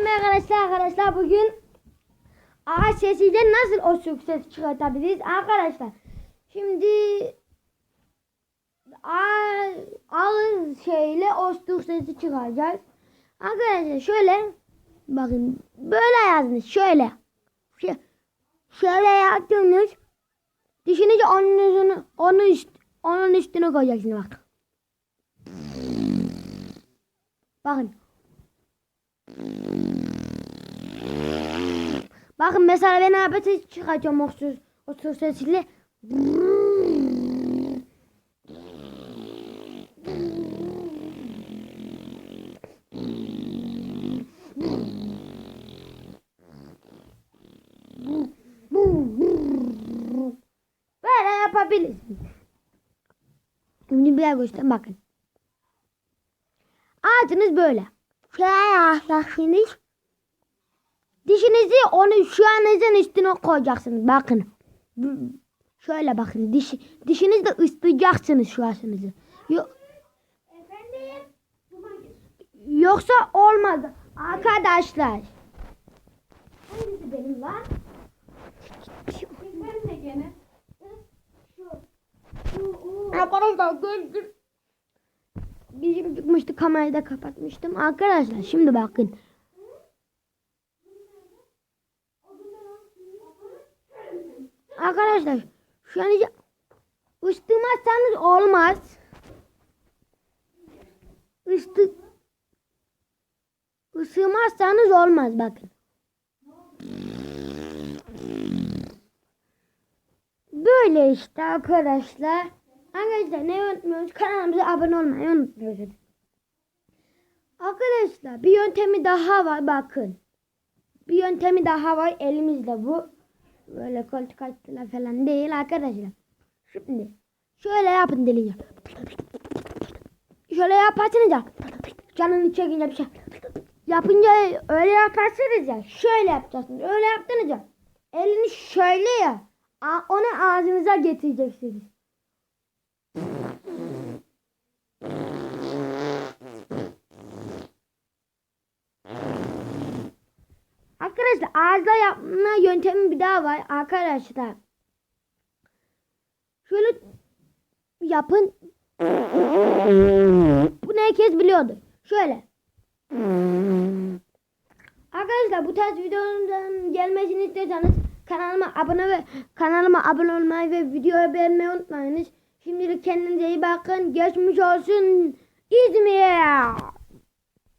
Arkadaşlar bugün ağaç sesiyle nasıl o ses çıkartabiliriz arkadaşlar. Şimdi ağız şeyle ostuk sesi çıkaracağız. Arkadaşlar şöyle bakın, böyle yazdınız, şöyle yazdınız, dişinizi onun üstüne koyacaksınız, bak. Bakın. Bakın mesela ben nefes çıkartıyorum o sesiyle. Böyle yapabilirsiniz. Şimdi bir göstereyim, bakın. Ağzınız böyle. Şöyle yaklarsınız. Dişinizi şu anınızın üstüne koyacaksınız. Bakın. Şöyle bakın. Dişinizle ıslayacaksınız şu ağzınızı. Efendim? Yoksa olmaz. Arkadaşlar. Hangisi benim var? Ben de gene. Arkadaşlar gördüm. Bizim çıkmıştı, kamerayı da kapatmıştım. Arkadaşlar şimdi bakın. Arkadaşlar şu an ısıtmazsanız olmaz. Isırmazsanız olmaz, bakın. Böyle işte arkadaşlar. Arkadaşlar ne unutmuyoruz? Kanalımıza abone olmayı unutmuyoruz. Arkadaşlar bir yöntemi daha var, bakın. Bir yöntemi daha var elimizde bu. Böyle koltuk altına falan değil arkadaşlar. Şimdi şöyle yapın dilince. Şöyle yaparsınız ya. Canını çekince bir şey. Yapınca öyle yaparsınız ya. Şöyle yapacaksınız. Öyle yaptınız ya. Elini şöyle ya. Onu ağzınıza getireceksiniz. Arkadaşlar ağızla yapma yöntemi bir daha var arkadaşlar. Şöyle yapın. Bunu herkes biliyordu. Şöyle. Arkadaşlar bu tarz videoların gelmesini istiyorsanız kanalıma abone olmayı ve videoyu beğenmeyi unutmayınız. Şimdilik kendinize iyi bakın. Geçmiş olsun İzmir.